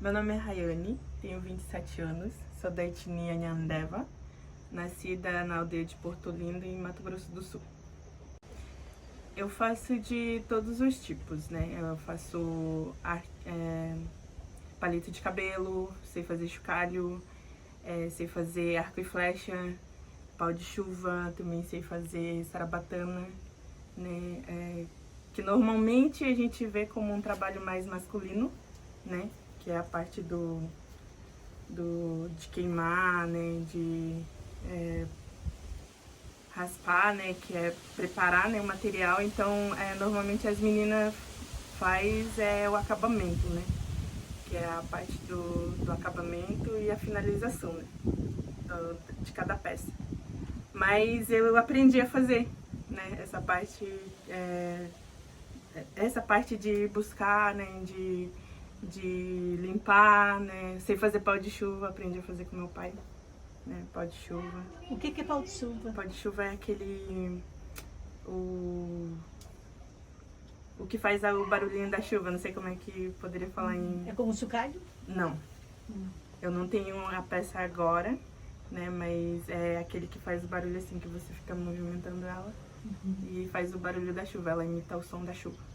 Meu nome é Rayane, tenho 27 anos, sou da etnia Nhandeva, nascida na aldeia de Porto Lindo, em Mato Grosso do Sul. Eu faço de todos os tipos, né? Eu faço palito de cabelo, sei fazer chocalho, sei fazer arco e flecha, pau de chuva, também sei fazer sarabatana, né? Que normalmente a gente vê como um trabalho mais masculino, né? Que é a parte de queimar, né? De raspar, né? Que é preparar, né, o material. Então, normalmente as meninas faz o acabamento, né? Que é a parte do acabamento e a finalização, né? De cada peça. Mas eu aprendi a fazer, né? Essa parte de buscar, né? De limpar, né? Sei fazer pau de chuva, aprendi a fazer com meu pai, né? Pau de chuva. O que é pau de chuva? Pau de chuva é o que faz o barulhinho da chuva, não sei como é que poderia falar em... É como chocalho? Não. Eu não tenho a peça agora, né? Mas é aquele que faz o barulho assim, que você fica movimentando ela. E faz o barulho da chuva, ela imita o som da chuva.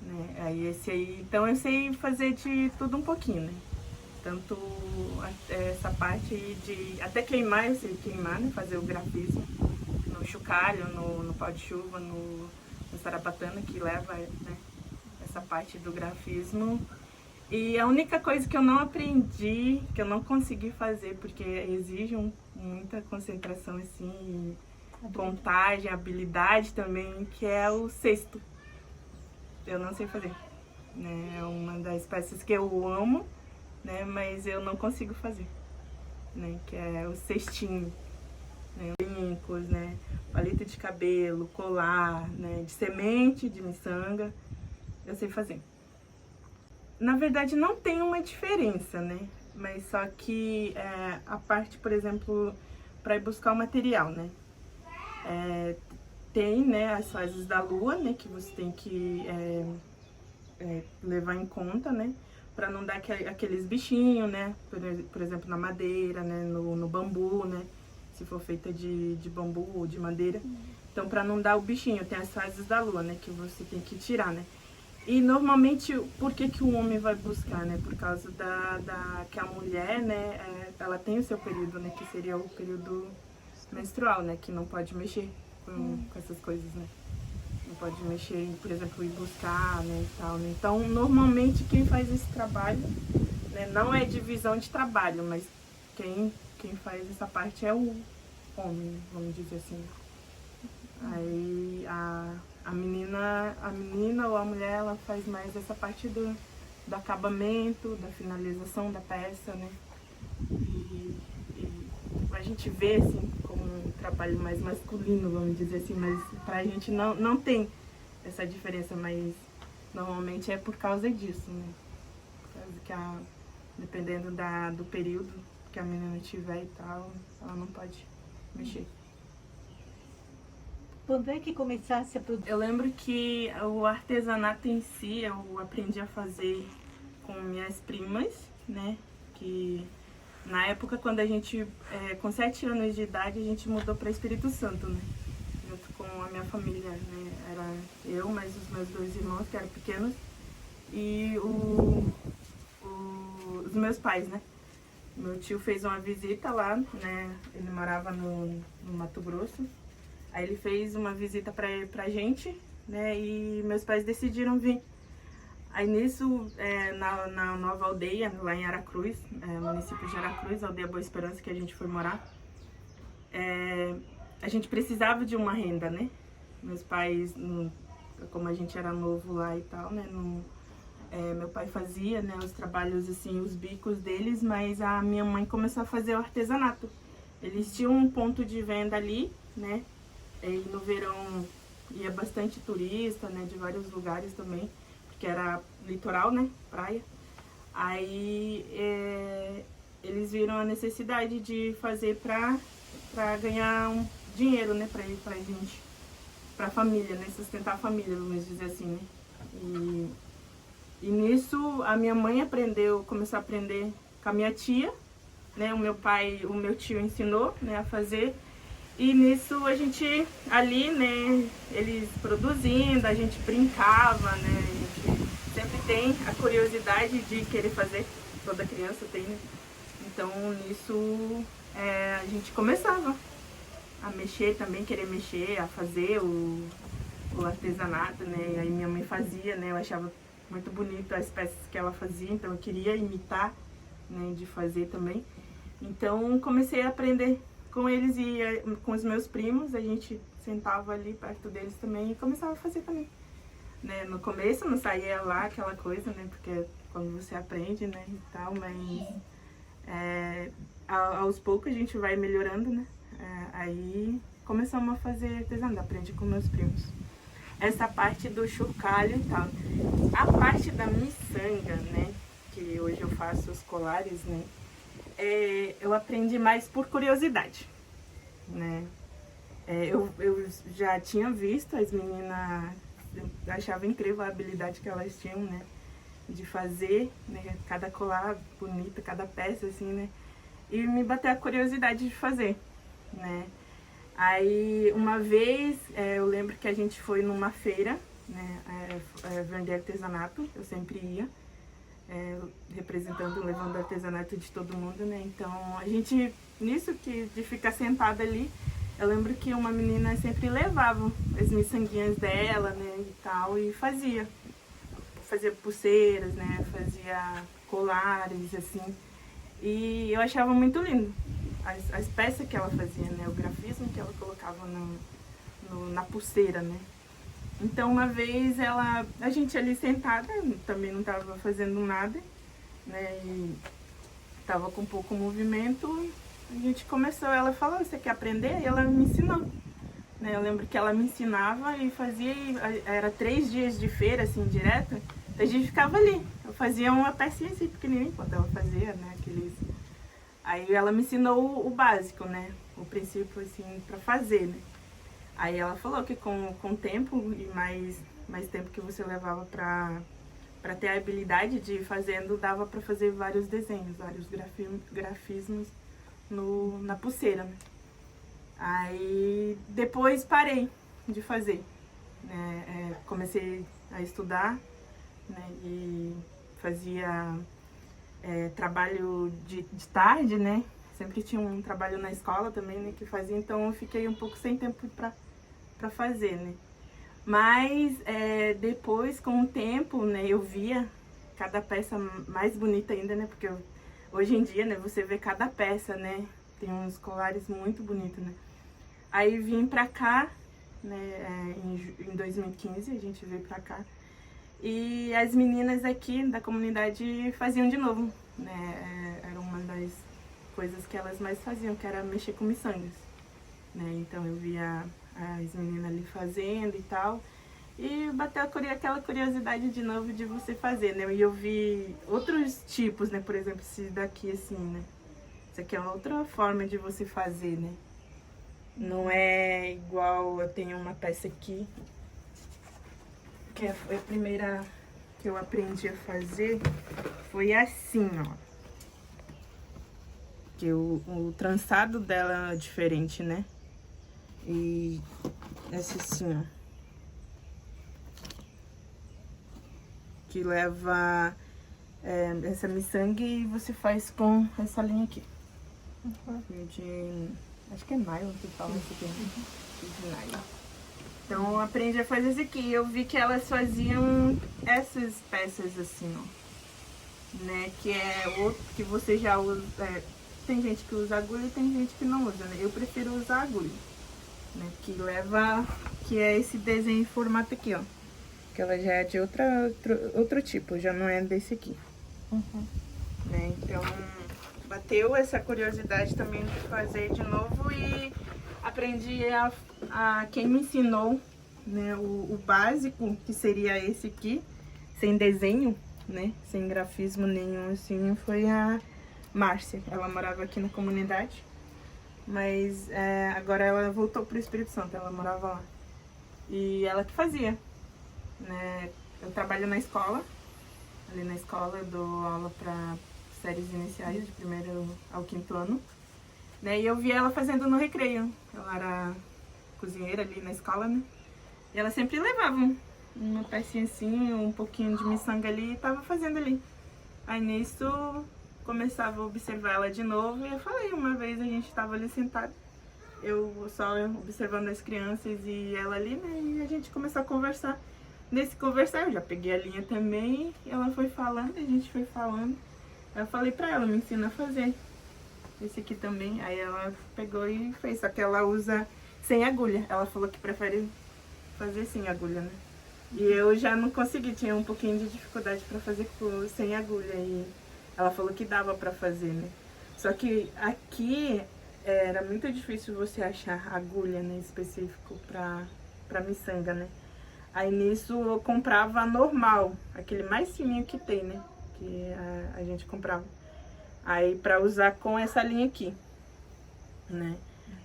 Né? Aí esse aí, então eu sei fazer de tudo um pouquinho, né? Tanto essa parte de até queimar, eu sei queimar, né? Fazer o grafismo no chocalho, no pau de chuva, no sarabatana, que leva, né, essa parte do grafismo. E a única coisa que eu não aprendi, que eu não consegui fazer, porque exige muita concentração assim, contagem, habilidade também, que é o cesto. Eu não sei fazer, né? É uma das peças que eu amo, né? Mas eu não consigo fazer, né? Que é o cestinho, né? Brincos, né? Palito de cabelo, colar, né? De semente, de miçanga, eu sei fazer. Na verdade, não tem uma diferença, né? Mas só que a parte, por exemplo, para ir buscar o material, né? Tem, né, as fases da lua, né, que você tem que levar em conta, né, para não dar aqueles bichinhos, né, por exemplo, na madeira, né, no bambu, né, se for feita de bambu ou de madeira. Então, para não dar o bichinho, tem as fases da lua, né, que você tem que tirar, né. E normalmente, por que o homem vai buscar, né, por causa que a mulher, né, ela tem o seu período, né, que seria o período menstrual, né, que não pode mexer com essas coisas, né. Não pode mexer, por exemplo, ir buscar, né, e tal, né. Então, normalmente, quem faz esse trabalho, né, não é divisão de trabalho, mas quem faz essa parte é o homem, vamos dizer assim. Aí, a menina ou a mulher, ela faz mais essa parte do acabamento, da finalização da peça, né. E a gente vê, assim, como um trabalho mais masculino, vamos dizer assim, mas pra gente não tem essa diferença, mas normalmente é por causa disso, né? Por causa que dependendo do período que a menina tiver e tal, ela não pode mexer. Quando é que começasse a produzir? Eu lembro que o artesanato em si eu aprendi a fazer com minhas primas, né? Que na época, quando a gente, com 7 anos de idade, a gente mudou para Espírito Santo, né? Junto com a minha família, né? Era eu, mais os meus 2 irmãos, que eram pequenos, e os meus pais, né? Meu tio fez uma visita lá, né? Ele morava no Mato Grosso. Aí ele fez uma visita pra gente, né? E meus pais decidiram vir. Aí nisso, na nova aldeia, lá em Aracruz, município de Aracruz, aldeia Boa Esperança, que a gente foi morar, a gente precisava de uma renda, né? Meus pais, como a gente era novo lá e tal, né? Meu pai fazia, né, os trabalhos, assim, os bicos deles, mas a minha mãe começou a fazer o artesanato. Eles tinham um ponto de venda ali, né? E no verão ia bastante turista, né, de vários lugares também, porque era litoral, né, praia. Aí eles viram a necessidade de fazer pra ganhar um dinheiro, né, pra gente, pra família, né, sustentar a família, vamos dizer assim, né. E nisso a minha mãe começou a aprender com a minha tia, né? O meu tio ensinou, né, a fazer. E nisso a gente ali, né, eles produzindo, a gente brincava, né? A gente sempre tem a curiosidade de querer fazer, toda criança tem, né? Então nisso a gente começava a mexer também, querer mexer, a fazer o artesanato, né? E aí minha mãe fazia, né? Eu achava muito bonito as peças que ela fazia, então eu queria imitar, né, de fazer também. Então comecei a aprender com eles e com os meus primos, a gente sentava ali perto deles também e começava a fazer também. Né? No começo não saía lá aquela coisa, né? Porque quando você aprende, né, e tal, mas aos poucos a gente vai melhorando, né? Aí começamos a fazer artesanato, aprendi com meus primos. Essa parte do chocalho e tal. A parte da miçanga, né, que hoje eu faço os colares, né, eu aprendi mais por curiosidade, né. Eu já tinha visto as meninas, eu achava incrível a habilidade que elas tinham, né, de fazer, né, cada colar bonita, cada peça, assim, né, e me bateu a curiosidade de fazer, né. Aí, uma vez, eu lembro que a gente foi numa feira, né, vender artesanato, eu sempre ia, representando, levando artesanato de todo mundo, né, então a gente, nisso de ficar sentada ali, eu lembro que uma menina sempre levava as miçanguinhas dela, né, e tal, e fazia pulseiras, né, fazia colares, assim, e eu achava muito lindo. As peças que ela fazia, né? O grafismo que ela colocava na pulseira, né? Então, uma vez a gente ali sentada, também não estava fazendo nada, né? E estava com pouco movimento, a gente começou, ela falou, você quer aprender? E ela me ensinou. Né? Eu lembro que ela me ensinava e fazia, era 3 dias de feira, assim, direto, a gente ficava ali. Eu fazia uma pecinha assim, pequenininha, enquanto ela fazia, né? Aí ela me ensinou o básico, né? O princípio, assim, pra fazer, né? Aí ela falou que com o tempo e mais tempo que você levava pra ter a habilidade de ir fazendo, dava pra fazer vários desenhos, vários grafismos na pulseira, né? Aí depois parei de fazer, né? Comecei a estudar, né? E fazia trabalho de tarde, né? Sempre tinha um trabalho na escola também, né? Que fazia, então eu fiquei um pouco sem tempo pra fazer, né? Mas depois, com o tempo, né? Eu via cada peça mais bonita ainda, né? Porque hoje em dia, né? Você vê cada peça, né? Tem uns colares muito bonitos, né? Aí vim pra cá, né? Em 2015 a gente veio pra cá. E as meninas aqui da comunidade faziam de novo, né? Era uma das coisas que elas mais faziam, que era mexer com miçangas, né? Então eu via as meninas ali fazendo e tal, e bateu aquela curiosidade de novo de você fazer, né? E eu vi outros tipos, né? Por exemplo, esse daqui assim, né? Isso aqui é outra forma de você fazer, né? Não é igual, eu tenho uma peça aqui, que foi a primeira que eu aprendi a fazer, foi assim, ó. Que o trançado dela é diferente, né? E essa assim, ó. Que leva essa miçangue e você faz com essa linha aqui. Acho que é nylon que fala isso aqui. De nylon. Então eu aprendi a fazer isso aqui. Eu vi que elas faziam essas peças assim, ó. Né? Que é outro que você já usa. Tem gente que usa agulha e tem gente que não usa, né? Eu prefiro usar agulha. Né? Que é esse desenho em formato aqui, ó. Que ela já é de outro tipo, já não é desse aqui. Uhum. Né? Então, bateu essa curiosidade também de fazer de novo e aprendi quem me ensinou, né, o básico, que seria esse aqui, sem desenho, né, sem grafismo nenhum, assim, foi a Márcia. Ela morava aqui na comunidade, mas agora ela voltou pro Espírito Santo, ela morava lá. E ela que fazia, né? Eu trabalho na escola, ali na escola. Eu dou aula para séries iniciais, de primeiro ao quinto ano. Né? E eu vi ela fazendo no recreio. Ela era cozinheira ali na escola, né? E ela sempre levava uma pecinha assim, um pouquinho de miçanga ali e tava fazendo ali. Aí nisso, começava a observar ela de novo e eu falei, uma vez a gente tava ali sentado, eu só observando as crianças e ela ali, né? E a gente começou a conversar. Nesse conversar, eu já peguei a linha também, e ela foi falando, a gente foi falando. Aí eu falei pra ela, me ensina a fazer esse aqui também. Aí ela pegou e fez, só que ela usa sem agulha. Ela falou que prefere fazer sem agulha, né? E eu já não consegui, tinha um pouquinho de dificuldade pra fazer sem agulha. E ela falou que dava pra fazer, né? Só que aqui era muito difícil você achar agulha, né, específico pra miçanga, né? Aí nisso eu comprava normal, aquele mais fininho que tem, né? Que a gente comprava. Aí pra usar com essa linha aqui, né?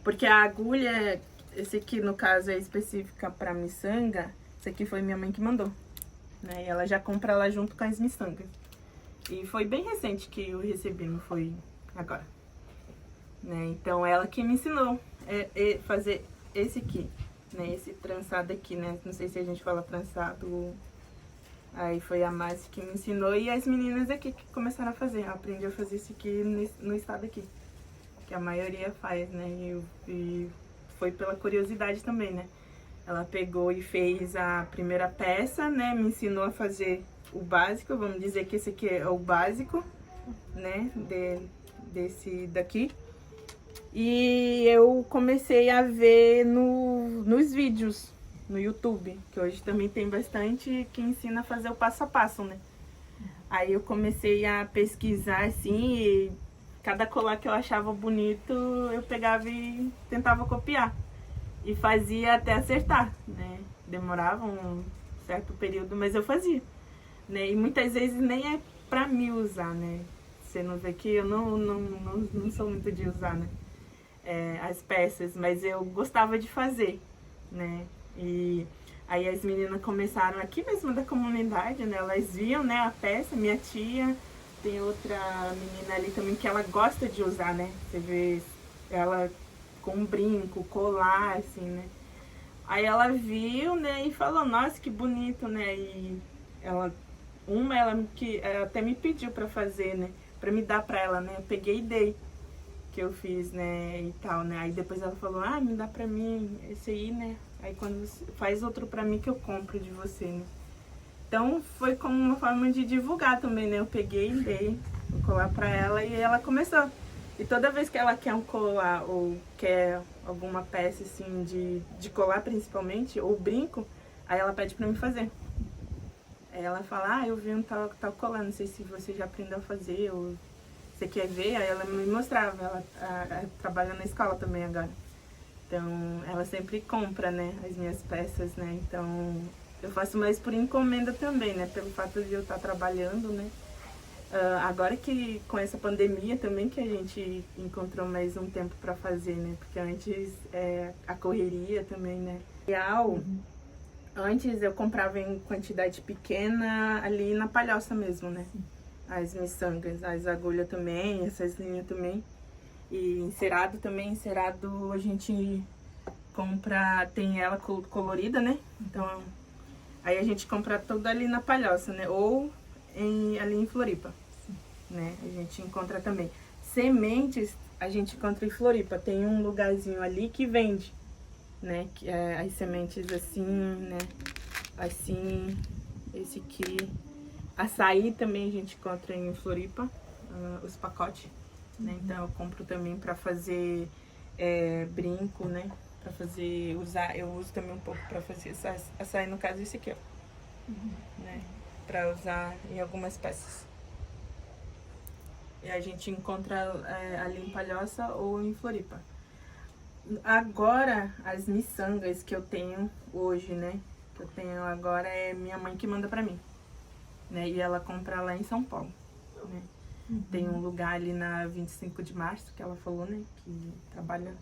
Porque a agulha, esse aqui no caso é específica pra miçanga, esse aqui foi minha mãe que mandou, né? E ela já compra lá junto com as miçangas. E foi bem recente que eu recebi, não foi agora. Né? Então ela que me ensinou a fazer esse aqui, né? Esse trançado aqui, né? Não sei se a gente fala trançado. Aí foi a Márcia que me ensinou e as meninas aqui que começaram a fazer. Eu aprendi a fazer isso aqui no estado aqui, que a maioria faz, né? E foi pela curiosidade também, né? Ela pegou e fez a primeira peça, né? Me ensinou a fazer o básico, vamos dizer que esse aqui é o básico, né? Desse daqui. E eu comecei a ver nos vídeos, no YouTube, que hoje também tem bastante que ensina a fazer o passo a passo, né? Aí eu comecei a pesquisar, assim, e cada colar que eu achava bonito, eu pegava e tentava copiar. E fazia até acertar, né? Demorava um certo período, mas eu fazia, né? E muitas vezes nem é pra mim usar, né? Você não vê que eu não sou muito de usar, né? As peças, mas eu gostava de fazer, né? E aí as meninas começaram aqui mesmo da comunidade, né? Elas viam, né, a peça, minha tia, tem outra menina ali também que ela gosta de usar, né? Você vê ela com brinco, colar, assim, né? Aí ela viu, né, e falou, nossa, que bonito, né? E ela até me pediu pra fazer, né? Pra me dar pra ela, né? Eu peguei e dei. Que eu fiz, né, e tal, né? Aí depois ela falou, me dá pra mim esse aí, né? Aí quando você faz outro pra mim que eu compro de você, né? Então foi como uma forma de divulgar também, né? Eu peguei e dei o colar pra ela e ela começou. E toda vez que ela quer um colar ou quer alguma peça, assim, de colar principalmente, ou brinco, aí ela pede pra mim fazer. Aí ela fala, eu vi um tal colar, não sei se você já aprendeu a fazer, ou você quer ver? Aí ela me mostrava, ela trabalha na escola também agora. Então, ela sempre compra, né, as minhas peças, né? Então, eu faço mais por encomenda também, né? Pelo fato de eu estar trabalhando, né? Agora que com essa pandemia também que a gente encontrou mais um tempo para fazer, né? Porque antes a correria também, né? Antes eu comprava em quantidade pequena ali na Palhoça mesmo, né? As miçangas, as agulhas também, essas linhas também. E encerado também, encerado a gente compra, tem ela colorida, né? Então, aí a gente compra tudo ali na Palhoça, né? Ou ali em Floripa, né? A gente encontra também. Sementes a gente encontra em Floripa, tem um lugarzinho ali que vende, né? Que é as sementes assim, né? Assim, esse aqui. Açaí também a gente encontra em Floripa, os pacotes, né? Então eu compro também para fazer brinco, né? Para fazer, eu uso também um pouco para fazer açaí, no caso esse aqui, ó. Né? Para usar em algumas peças. E a gente encontra ali em Palhoça ou em Floripa. Agora, as miçangas que eu tenho hoje, né? Que eu tenho agora é minha mãe que manda para mim. Né? E ela compra lá em São Paulo, né? Tem um lugar ali na 25 de março, que ela falou, né? Que trabalha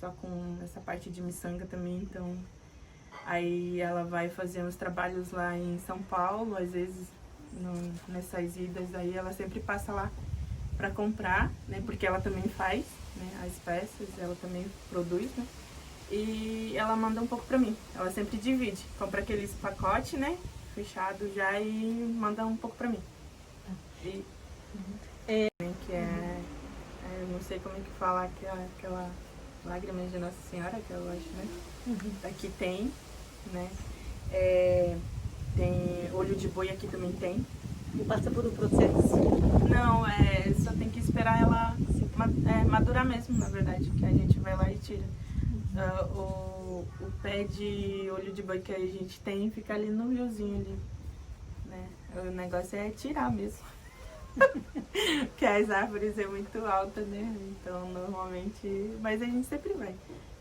só com essa parte de miçanga também, então... Aí ela vai fazer uns trabalhos lá em São Paulo, às vezes nessas idas aí, ela sempre passa lá para comprar, né? Porque ela também faz, né, as peças, ela também produz, né? E ela manda um pouco para mim. Ela sempre divide, compra aqueles pacotes, né, fechado já e manda um pouco para mim. E que eu não sei como é que fala aquela lágrimas de Nossa Senhora, que eu acho, né? Aqui tem, né? Tem olho de boi, aqui também tem. E passa por um processo. Não, só tem que esperar ela madurar mesmo, na verdade, que a gente vai lá e tira. O pé de olho de boi que a gente tem fica ali no riozinho ali, né? O negócio é tirar mesmo. Porque as árvores é muito alta, né? Então normalmente. Mas a gente sempre vai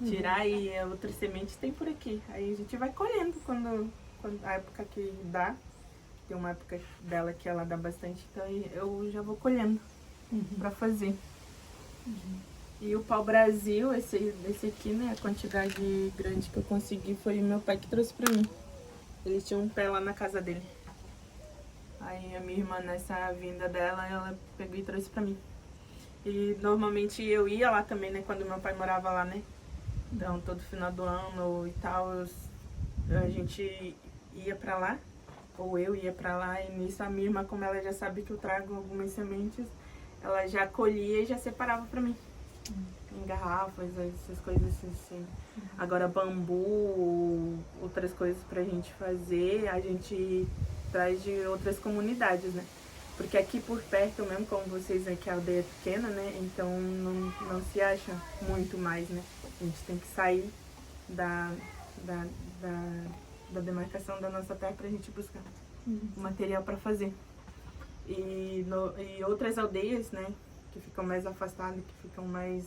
tirar e outras sementes tem por aqui. Aí a gente vai colhendo quando a época que dá. Tem uma época dela que ela dá bastante, então eu já vou colhendo pra fazer. E o pau-brasil, esse aqui, né? A quantidade grande que eu consegui foi meu pai que trouxe pra mim. Ele tinha um pé lá na casa dele. Aí a minha irmã, nessa vinda dela, ela pegou e trouxe pra mim. E normalmente eu ia lá também, né? Quando meu pai morava lá, né? Então todo final do ano e tal, a gente ia pra lá. Ou eu ia pra lá e nisso a minha irmã, como ela já sabe que eu trago algumas sementes, ela já colhia e já separava pra mim. Em garrafas, essas coisas assim. Agora bambu, outras coisas pra gente fazer, a gente traz de outras comunidades, né? Porque aqui por perto mesmo, como vocês aqui, a aldeia é pequena, né? Então não se acha muito mais, né? A gente tem que sair da demarcação da nossa terra pra gente buscar material pra fazer. E outras aldeias, né? Que ficam mais afastadas, que ficam mais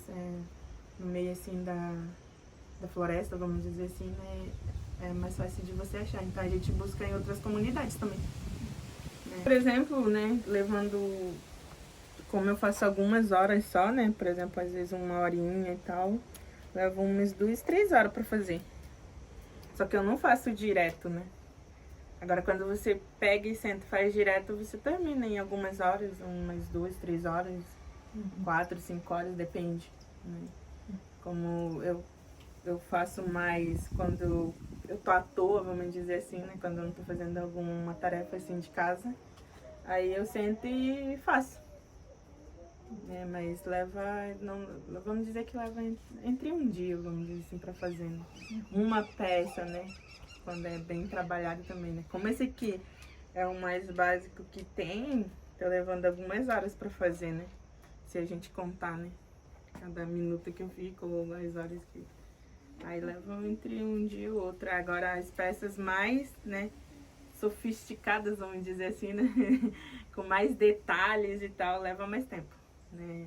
no meio assim da floresta, vamos dizer assim, né? É mais fácil de você achar. Então a gente busca em outras comunidades também. Né? Por exemplo, né? Levando, como eu faço algumas horas só, né? Por exemplo, às vezes 1 horinha e tal, levo umas 2, 3 horas pra fazer. Só que eu não faço direto, né? Agora, quando você pega e senta e faz direto, você termina em algumas horas, umas 2, 3 horas, 4, 5 horas, depende. Né? Como eu faço mais quando eu tô à toa, vamos dizer assim, né? Quando eu não tô fazendo alguma tarefa assim de casa, aí eu sento e faço. Mas leva, não, vamos dizer que leva entre um dia, vamos dizer assim, pra fazer. Né? Uma peça, né? Quando é bem trabalhado também, né? Como esse aqui é o mais básico que tem, tá levando algumas horas pra fazer, né? Se a gente contar, né? Cada minuto que eu fico, ou as horas que... Aí levam entre um dia e o outro. Agora as peças mais, né? Sofisticadas, vamos dizer assim, né? Com mais detalhes e tal, leva mais tempo. Né?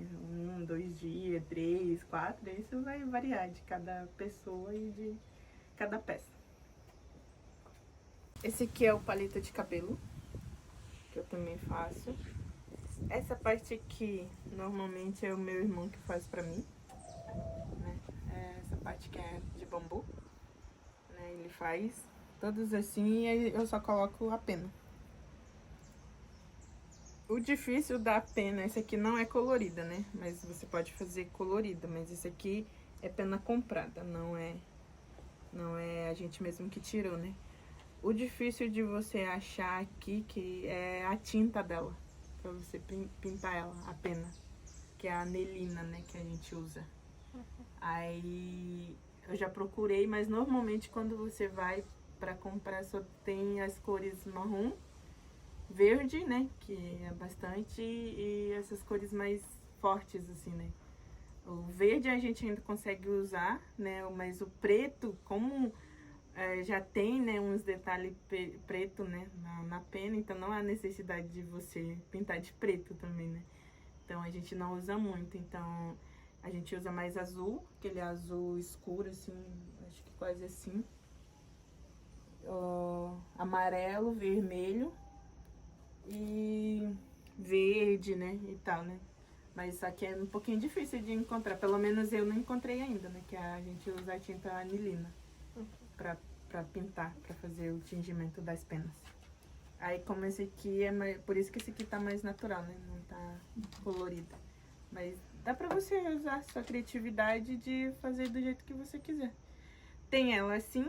1, 2 dias, 3, 4, isso vai variar de cada pessoa e de cada peça. Esse aqui é o palito de cabelo, que eu também faço. Essa parte aqui, normalmente é o meu irmão que faz pra mim, né? Essa parte que é de bambu, né? Ele faz todos assim e eu só coloco a pena. O difícil da pena, esse aqui não é colorida, né? Mas você pode fazer colorida, mas esse aqui é pena comprada, não é a gente mesmo que tirou, né? O difícil de você achar aqui que é a tinta dela, pra você pintar ela, a pena, que é a anilina, né, que a gente usa. Aí eu já procurei, mas normalmente quando você vai pra comprar só tem as cores marrom, verde, né, que é bastante, e essas cores mais fortes, assim, né. O verde a gente ainda consegue usar, né, mas o preto, como já tem, né, uns detalhes preto, né, na pena, então não há necessidade de você pintar de preto também, né. Então a gente não usa muito, então a gente usa mais azul, aquele azul escuro, assim, acho que quase assim. Amarelo, vermelho e verde, né, e tal, né. Mas isso aqui é um pouquinho difícil de encontrar, pelo menos eu não encontrei ainda, né, que a gente usa a tinta anilina pra pintar, pra fazer o tingimento das penas. Aí como esse aqui é mais, por isso que esse aqui tá mais natural, né? Não tá colorido. Mas dá pra você usar a sua criatividade de fazer do jeito que você quiser. Tem ela assim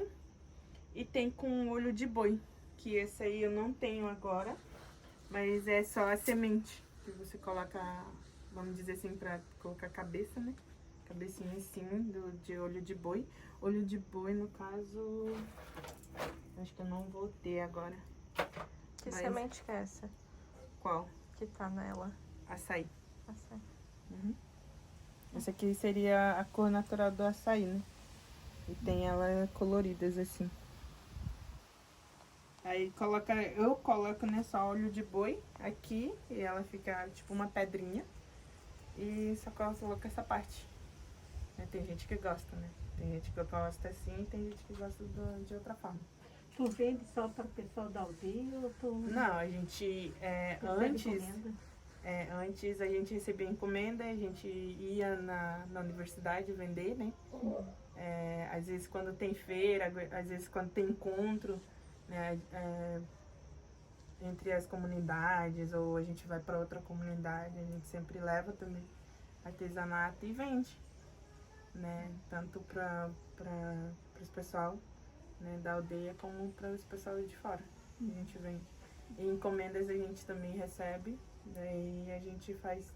e tem com olho de boi, que esse aí eu não tenho agora, mas é só a semente que você coloca, vamos dizer assim, pra colocar a cabeça, né? Cabecinha assim, de olho de boi. Olho de boi, no caso, acho que eu não vou ter agora. Que Mas- semente que é essa? Qual? Que tá nela? Açaí. Assim. Essa aqui seria a cor natural do açaí, né? E tem ela coloridas assim. Aí eu coloco nessa óleo de boi aqui e ela fica tipo uma pedrinha. E só coloco essa parte. Né? Tem gente que gosta, né? Tem gente que gosta assim e tem gente que gosta de outra forma. Tu vende só para o pessoal da aldeia ou tu Não, a gente recebe antes. encomenda? Antes a gente recebia encomenda, a gente ia na universidade vender, né? Às vezes quando tem feira, às vezes quando tem encontro, né? Entre as comunidades, ou a gente vai para outra comunidade, a gente sempre leva também artesanato e vende, né? Tanto para os pessoal, né, da aldeia como para os pessoal de fora. A gente vende. E encomendas a gente também recebe, daí a gente faz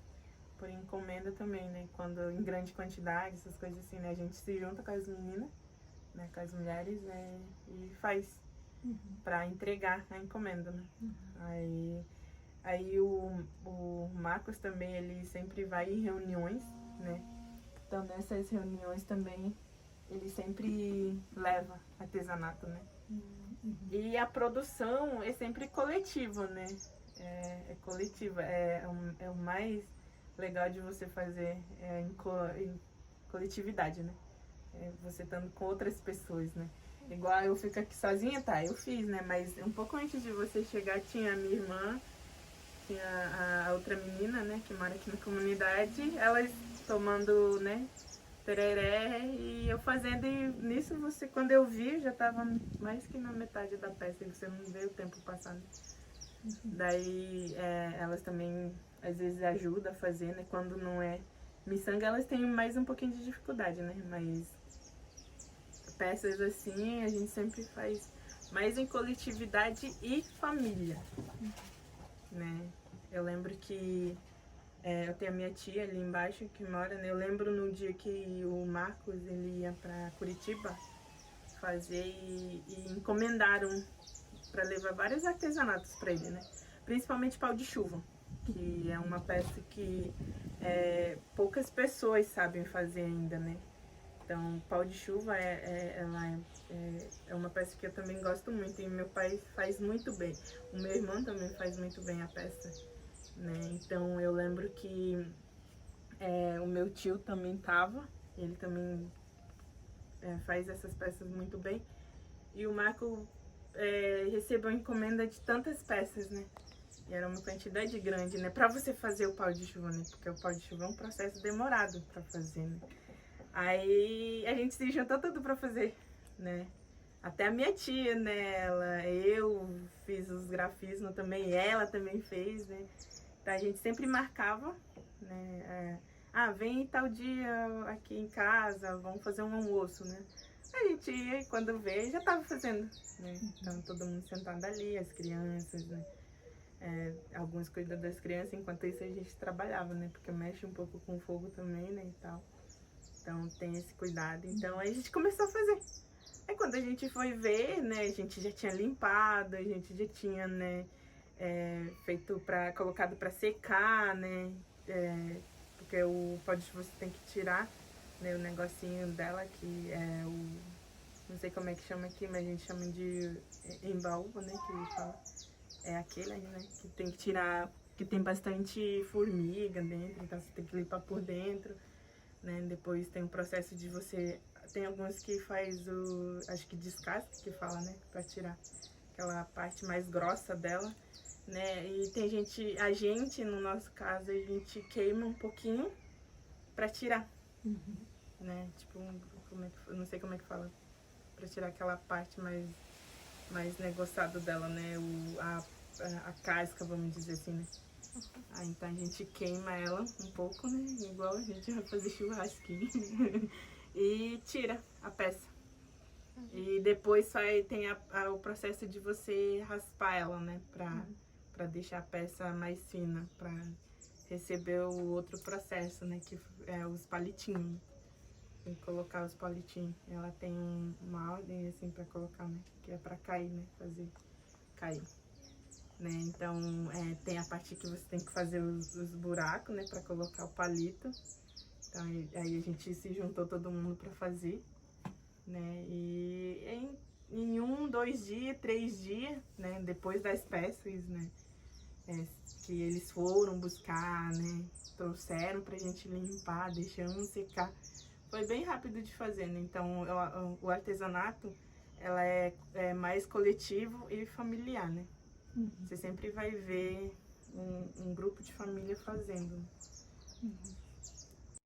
por encomenda também, né? Quando em grande quantidade, essas coisas assim, né? A gente se junta com as meninas, né? Com as mulheres, né? E faz para entregar a encomenda, né? Aí o Marcos também, ele sempre vai em reuniões, né? Então nessas reuniões também ele sempre leva artesanato, né? E a produção é sempre coletiva, né? É coletiva, é o mais legal de você fazer em coletividade, né? Você estando com outras pessoas, né? Igual eu fico aqui sozinha, tá? Eu fiz, né? Mas um pouco antes de você chegar tinha a minha irmã, tinha a outra menina, né? Que mora aqui na comunidade, elas tomando, né? Tereré e eu fazendo, e nisso você, quando eu vi, já tava mais que na metade da peça e você não vê o tempo passando. Daí elas também às vezes ajudam a fazer, né? Quando não é miçanga, elas têm mais um pouquinho de dificuldade, né? Mas peças assim a gente sempre faz mais em coletividade e família, né? Eu lembro que eu tenho a minha tia ali embaixo que mora, né? Eu lembro no dia que o Marcos ele ia para Curitiba fazer e encomendaram para levar vários artesanatos para ele, né? Principalmente pau de chuva, que é uma peça que poucas pessoas sabem fazer ainda, né? Então, pau de chuva é uma peça que eu também gosto muito e meu pai faz muito bem. O meu irmão também faz muito bem a peça, né? Então, eu lembro que o meu tio também ele também faz essas peças muito bem. E o Marco recebeu encomenda de tantas peças, né? E era uma quantidade grande, né? Pra você fazer o pau de chuva, né? Porque o pau de chuva é um processo demorado pra fazer, né? Aí a gente se juntou tudo pra fazer, né? Até a minha tia, né? Eu fiz os grafismos também, ela também fez, né? Então a gente sempre marcava, né? Vem tal dia aqui em casa, vamos fazer um almoço, né? A gente ia e quando vê, já tava fazendo, né? Então todo mundo sentado ali, as crianças, né? Alguns cuidam das crianças, enquanto isso a gente trabalhava, né? Porque mexe um pouco com fogo também, né? E tal. Então tem esse cuidado. Então aí a gente começou a fazer. Aí quando a gente foi ver, né? A gente já tinha limpado, a gente já tinha, né? Colocado para secar, né? Porque o pó de chuva você tem que tirar, né? O negocinho dela, que é não sei como é que chama aqui, mas a gente chama de embaúba, né? Que fala. É aquele, né? Que tem que tirar, que tem bastante formiga dentro, então você tem que limpar por dentro, né? Depois tem o processo de você... Tem alguns que faz acho que descasca, que fala, né? Pra tirar aquela parte mais grossa dela, né? E tem a gente, no nosso caso, a gente queima um pouquinho pra tirar, né? Tipo, não sei como é que fala, pra tirar aquela parte mais negociada dela, né? a casca, vamos dizer assim, né? Aí, então a gente queima ela um pouco, né? Igual a gente vai fazer churrasquinho. E tira a peça. E depois tem o processo de você raspar ela, né? Pra deixar a peça mais fina, pra receber o outro processo, né? Que é os palitinhos. Tem que colocar os palitinhos. Ela tem uma ordem assim pra colocar, né? Que é pra cair, né? Fazer cair. Né? Então, tem a parte que você tem que fazer os buracos, né? Pra colocar o palito. Então, aí a gente se juntou todo mundo pra fazer. Né? E em 1, 2 dias, 3 dias, né? Depois das peças, né? Que eles foram buscar, né? Trouxeram pra gente limpar, deixamos secar. Foi bem rápido de fazer, né? Então, o artesanato, ela é mais coletivo e familiar, né? Você sempre vai ver um grupo de família fazendo.